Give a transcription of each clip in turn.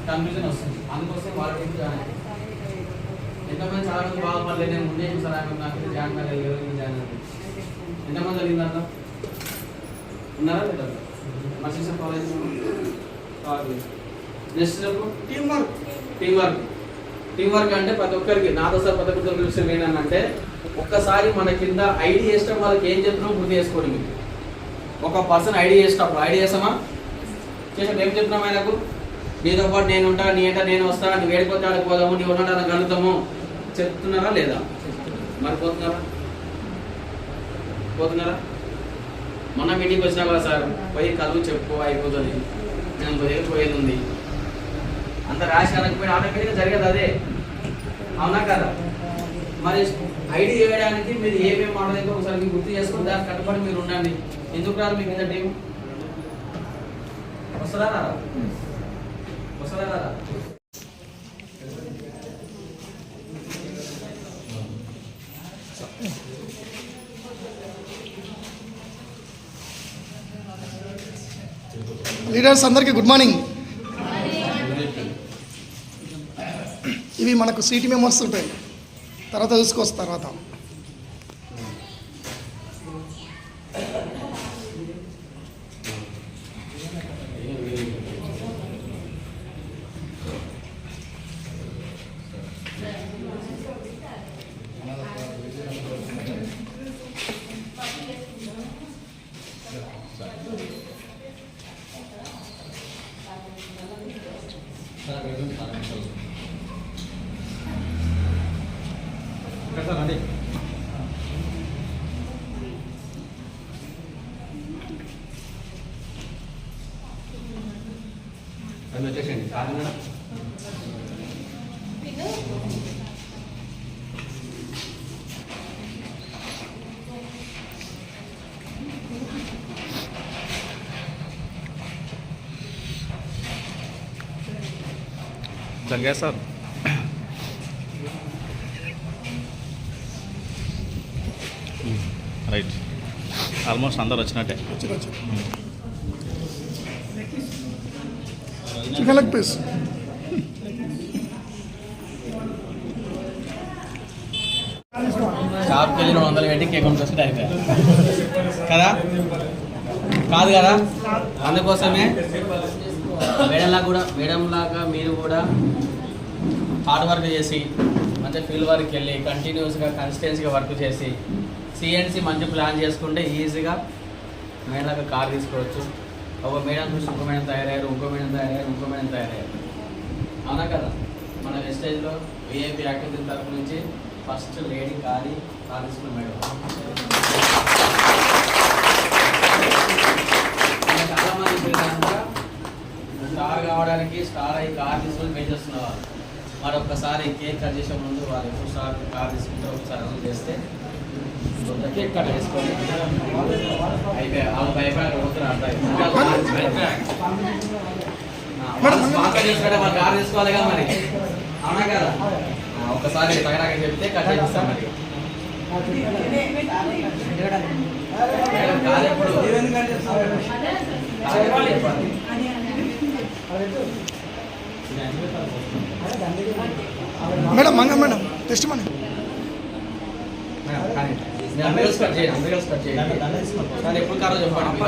Confusion వస్తుంది. అందుకోసం వాళ్ళ టీం జాయిన్ అయ్యింది. ఎంతమంది చాలా మంది బాగుపడలేదు, నేను ముందే చూసాను ఆయన నాకు జాయిన్ కాలేదు, ఎవరికి జాయిన్ అయ్యింది. ఎంతమంది అడిగిందంట ఉన్నారా లేదా? మసీసర్ కాలేజ్ నెక్స్ట్ టీం వర్క్ అంటే ప్రతి ఒక్కరికి నాతో సార్ ప్రతి ఒక్కరికి విషయం ఏంటంటే ఒక్కసారి మన కింద ఐడి చేసడం వాళ్ళకి ఏం చెప్తున్నామో గుర్తు చేసుకోండి. మీకు ఒక పర్సన్ ఐడి చేసేటప్పుడు ఐడి చేస్తామా చేసినప్పుడు ఏం చెప్తున్నాం ఆయనకు, నీతో పాటు నేను ఉంటా, నీ అంటే నేను వస్తా, నీ వేడిపోతే ఆడిపోదాము, నీ ఉన్నట్టు కలుగుతాము చెప్తున్నారా లేదా? మరి పోతున్నారా? మొన్న మీటింగ్కి వచ్చినా కదా సార్, పోయి కలువు చెప్పు అయిపోతుంది, నేను పోయేది ఉంది అంత ర్యాష్ అనకపోయినా ఆటోమేటిక్గా జరిగేది అదే, అవునా కదా? మరి ఐడి చేయడానికి మీరు ఏమేమి మాట్లాడేదో ఒకసారి గుర్తు చేసుకుని దానికి కట్టుబడి మీరు ఉండండి. ఎందుకు రాదు మీకు ఇంత టీం? వస్తుందా రాదా? లీడర్స్ అందరికీ గుడ్ మార్నింగ్. ఇవి మనకు సిటీ మెంబర్స్ ఉంటాయి, తర్వాత చూసుకోవచ్చు. తర్వాత వచ్చేసండి కాదు जंगे सर రైట్ ఆల్మోస్ట్ అందరు వచ్చినట్టే. చికెన్ లెగ్ పీస్ షాప్కి వెళ్ళి 200 పెట్టి కేక్ కొనుక్కొస్తే అయిపోయాయి కదా? కాదు కదా? అందుకోసమే మేడంలాగా మీరు కూడా హార్డ్ వర్క్ చేసి మంచి ఫీల్డ్ వర్క్ వెళ్ళి కంటిన్యూస్గా కన్సిస్టెన్సీగా వర్క్ చేసి సిఎన్సి మంచి ప్లాన్ చేసుకుంటే ఈజీగా మేడంలాగా కార్ తీసుకోవచ్చు. ఒక మేడం చూసి ఇంకో మేడం తయారయ్యారు, ఇంకో మేడం తయారయ్యారు, అవునా కదా? మన వెస్టేజ్లో విఐపి యాక్టివిటీ తరఫు నుంచి ఫస్ట్ లేడీ కార్ తీసుకున్న మేడం. చాలామంది పిల్లలంతా స్టార్ కావడానికి స్టార్ అయ్యి కార్ తీసుకొని పే చేస్తున్నవారు. మరి ఒక్కసారి కేక్ కట్ చేసే ముందు వాళ్ళు ఎప్పుడు స్టార్ కార్ తీసుకుంటే ఒకసారి అమలు చేస్తే కేక్ కట్ చేసుకొని అయిపోయి వాళ్ళు భయపడి పోతున్నారు. మన కార్ తీసుకోవాలి కదా మరి, అవునా కదా? ఒక్కసారి తగరాక చెప్తే కట్ చేపిస్తాం. మరి కాదు ఎప్పుడు madam Manga madam test money ఎప్పుడు కారో చెప్పండి.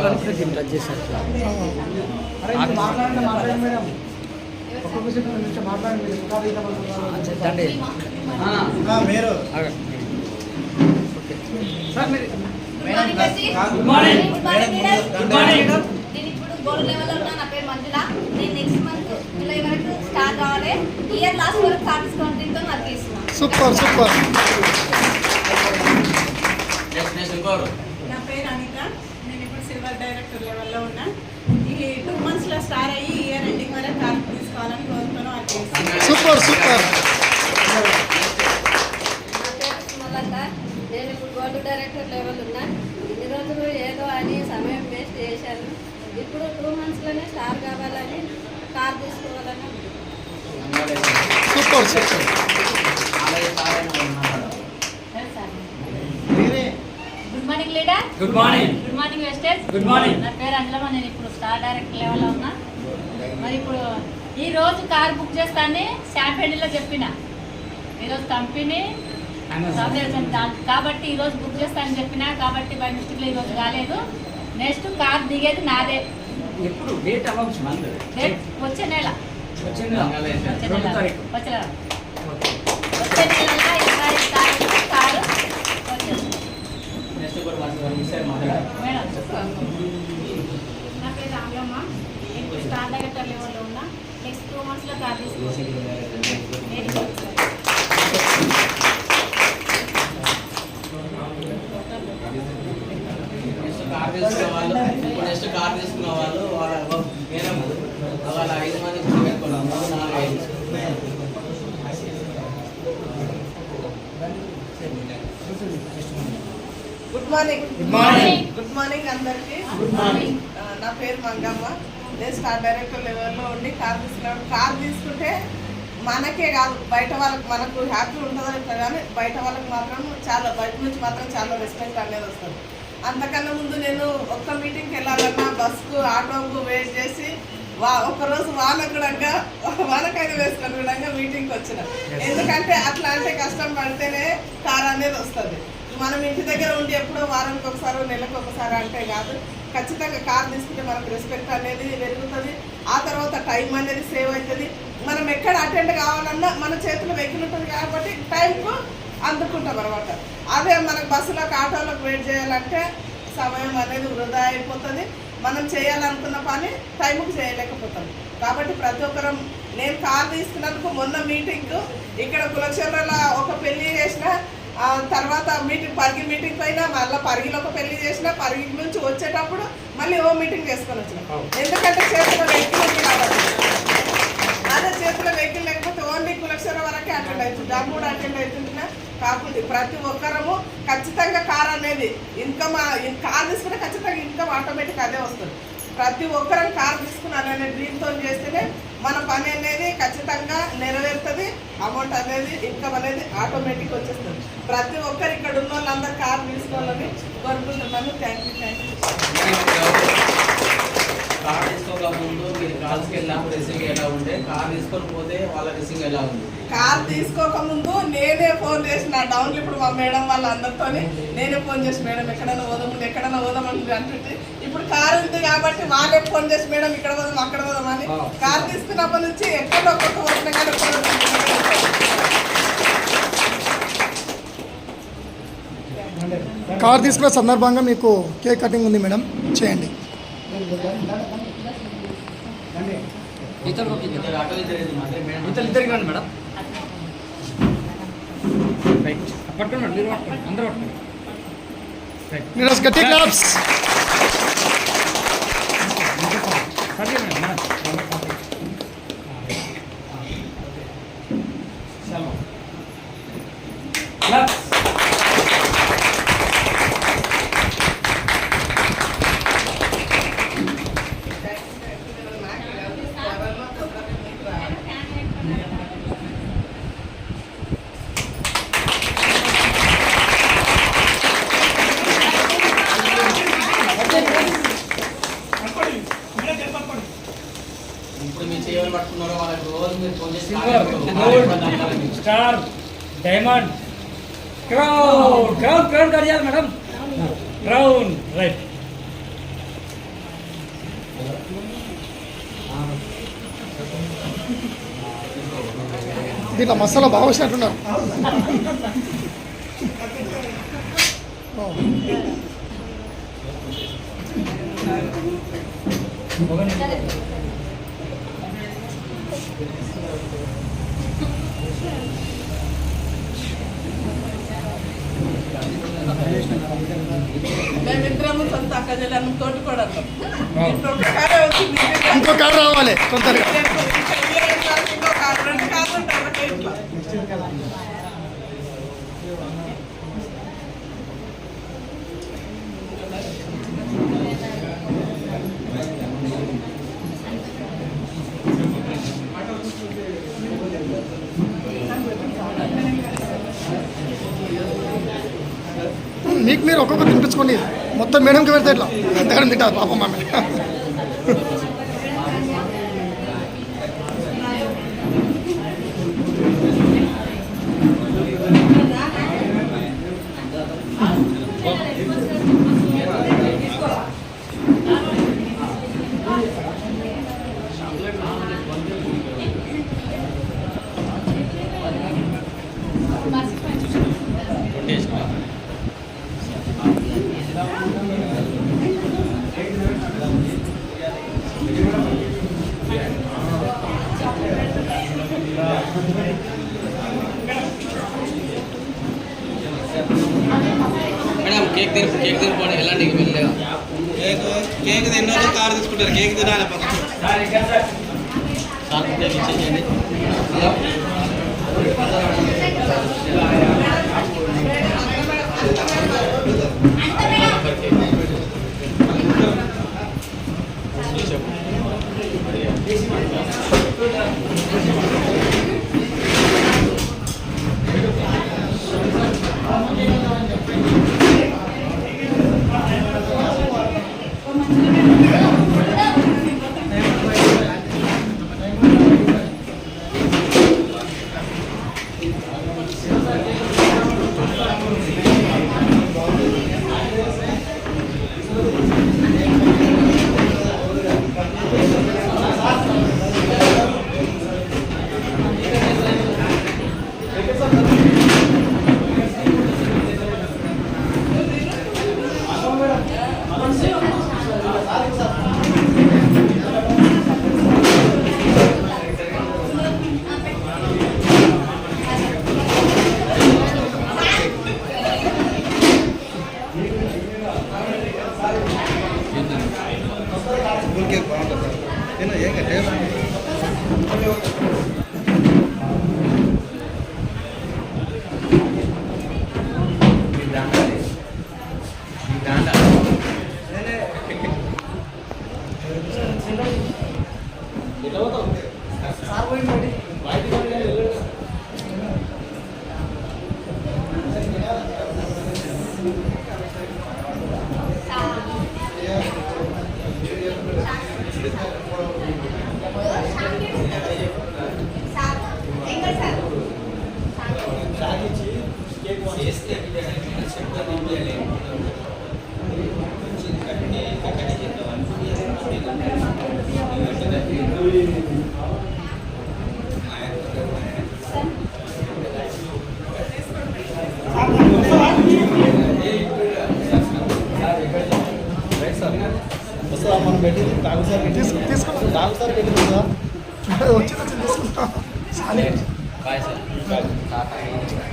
గోల్డ్ లెవెల్ ఉన్నా. నా పేరు మంజుల. నేను నెక్స్ట్ మంత్ జూలై వరకు స్టార్ట్ కావాలి. ఇయర్ లాస్ట్ వరకు కార్ డిస్కౌంట్తో నాకు తీసుకున్నాను. సూపర్. నా పేరు అనిత. నేను ఇప్పుడు సిల్వర్ డైరెక్టర్ లెవెల్లో ఉన్నా. ఈ 2 monthsలో స్టార్ అయ్యి ఇయర్ ఎండింగ్ వరకు కార్ తీసుకోవాలని కోరుతున్నాను. సూపర్. నా పేరు సుమలత. నేను ఇప్పుడు గోల్డ్ డైరెక్టర్ లెవెల్ ఉన్నా. ఇన్ని రోజులు ఏదో అని సమయం వేస్ట్ చేశాను. ఇప్పుడు 2 monthsలోనే స్టార్ కావాలని కార్ తీసుకోవాలని. Super. Good morning leader. Good morning wastage. నా పేరు అంజలమ్మ. నేను ఇప్పుడు స్టార్ డైరెక్టర్ లెవెల్లో ఉన్నా. మరి ఇప్పుడు ఈ రోజు కార్ బుక్ చేస్తానని శాంపెండిలో చెప్పిన. ఈరోజు కంపెనీ కాబట్టి ఈరోజు బుక్ చేస్తానని చెప్పిన. కాబట్టి బై మిస్టేక్లో ఈరోజు కాలేదు. నెక్స్ట్ కార్ దిగేది నాదే. ఎప్పుడు డేట్ అవ్వచ్చు మంత్ డేట్ వచ్చే నెల వచ్చే నెల వచ్చే నెలలో 25 తారీఖు కారు వచ్చేస్తుంది. నెక్స్ట్ కూడా మిస్ అయ్యి మాట్లాడారు. మేడం నా పేరు రామలమ్మ. నేను స్టార్ డైరెక్టర్ లెవెల్లో ఉన్నా. నెక్స్ట్ 2 monthsలో కార్ తీసుకుంటాను. నెక్స్ట్ కార్ తీసుకున్న వాళ్ళు వాళ్ళ మేడం వాళ్ళ 5 మంది గుర్తుపెట్టుకున్నాం. 3, 4, 5. Good morning. Good morning. Good morning అందరికీ. Good morning. నా పేరు మంగమ్మ. నేను స్టార్ డైరెక్టర్ లెవెల్లో ఉండి కార్ తీసుకున్నాను. కార్ తీసుకుంటే మనకే కాదు బయట వాళ్ళకి మనకు హ్యాపీ ఉంటుందని కానీ బయట వాళ్ళకి మాత్రం చాలా బయట నుంచి మాత్రం చాలా రెస్పెక్ట్ అనేది వస్తుంది. అంతకన్నా ముందు నేను ఒక్క మీటింగ్కి వెళ్ళాలన్నా బస్కు ఆటోకు వెయిట్ చేసి ఒక్కరోజు వానకైనా వేసుకొని విధంగా మీటింగ్కి వచ్చిన. ఎందుకంటే అట్లా అంటే కష్టం పడితేనే కార్ అనేది వస్తుంది. మనం ఇంటి దగ్గర ఉండి ఎప్పుడో వారానికి ఒకసారి నెలకు ఒకసారి అంటే కాదు. ఖచ్చితంగా కార్ తీసుకుంటే మనకు రెస్పెక్ట్ అనేది పెరుగుతుంది. ఆ తర్వాత టైం అనేది సేవ్ అవుతుంది. మనం ఎక్కడ అటెండ్ కావాలన్నా మన చేతిలో వెహికల్ ఉంటుంది కాబట్టి టైంకు అందుకుంటాం అనమాట. అదే మనకు బస్సులకు ఆటోలకు వెయిట్ చేయాలంటే సమయం అనేది వృధా అయిపోతుంది. మనం చేయాలనుకున్న పని టైంకు చేయలేకపోతాం. కాబట్టి ప్రతి ఒక్కరం నేను కార్ తీసుకున్నందుకు మొన్న మీటింగ్ ఇక్కడ కులక్షేత్రంలో ఒక పెళ్లి చేసిన తర్వాత పరిగి మీటింగ్ పైన మళ్ళీ పరిగిలో ఒక పెళ్లి చేసిన. పరిగి నుంచి వచ్చేటప్పుడు మళ్ళీ ఓ మీటింగ్ చేసుకొని వచ్చిన. ఎందుకంటే చేతిలో వెహికల్ ఉంది కాబట్టి. అదే చేతిలో వెహికల్ లేకపోతే ఓన్లీ కులక్షేత్రం వరకే అటెండ్ అవుతుంది. దాని కూడా అటెండ్ అవుతుంటున్నా. కాకుండా ప్రతి ఒక్కరము ఖచ్చితంగా కార్ అనేది ఇన్కమ్ కార్ తీసుకుంటే ఖచ్చితంగా ఇన్కమ్ ఆటోమేటిక్ అదే వస్తుంది. ప్రతి ఒక్కరం కార్ తీసుకున్నారనే డ్రీమ్తో చేస్తేనే మన పని అనేది ఖచ్చితంగా నెరవేరుతుంది. అమౌంట్ అనేది ఇన్కమ్ అనేది ఆటోమేటిక్ వచ్చేస్తుంది. ప్రతి ఒక్కరు ఇక్కడ ఉన్న వాళ్ళందరూ కార్ తీసుకోవాలని కోరుకుంటున్నాను. Thank you. కార్ తీసుకోకముందు మీరు కాల్స్కి వెళ్ళినప్పుడు రిసీవ్ ఎలా ఉంటే కార్ తీసుకొని పోతే వాళ్ళ రిసీవ్ ఎలా ఉంది? కార్ తీసుకోకముందు నేనే ఫోన్ చేసిన డౌన్లు. ఇప్పుడు మా మేడం వాళ్ళందరితో నేనే ఫోన్ చేసి మేడం ఎక్కడైనా పోదామని అంటుంటే ఇప్పుడు కార్ ఉంది కాబట్టి వాళ్ళే ఫోన్ చేసి మేడం ఇక్కడ పోదాం అక్కడ పోదాం అని. కార్ తీసుకున్నప్పటి నుంచి ఎక్కడో ఒక్కొక్క వచ్చిన కానీ కార్ తీసుకున్న సందర్భంగా మీకు కేక్ కటింగ్ ఉంది మేడం, చేయండి. ఇద్దరికి రండి మేడం. పట్టుకోండి మీరు పట్టుకోండి అందరూ నీరజ్ గట్టి క్లాప్స్. ఇప్పుడు మీ చేయలు పట్టుకున్నారో వాళ్ళకి రోజు మీరు ఫోన్ చేసి స్టార్ డైమండ్ క్రౌన్ కడియాలి మేడం. Crown right. దీంట్లో మసాలా బాగా వచ్చినట్టున్నారు. మేమిద్దరము సొంత అక్క చెల్లెలు తోటికోడలు. ఇంకో కారు రావాలి తొందరగా. ఇంకో కారు 2 కార్లు ఉంటాయి ఒకే ఇంట్లో. మీకు మీరు ఒక్కొక్కరు తినిపించుకోండి. మొత్తం మేడంకి పెడితే ఇట్లా ఎంతగానో తింటారు పాపం ఆమె. మేడం కేక్ తినిపోండి ఎలాంటి వెళ్ళలేదా కేక్ తిన్నోళ్ళు కారు తీసుకుంటారు కేక్ తినాలి పక్కన సార్ కేక్ ఇచ్చేయండి కేక్ బాగుంటుంది ఏం టేస్ట్ మనం పెట్టింది తాగుసారి తీసుకున్నాం తాగుసారి పెట్టింది కదా వచ్చింది తీసుకుంటాం బాయ్ సార్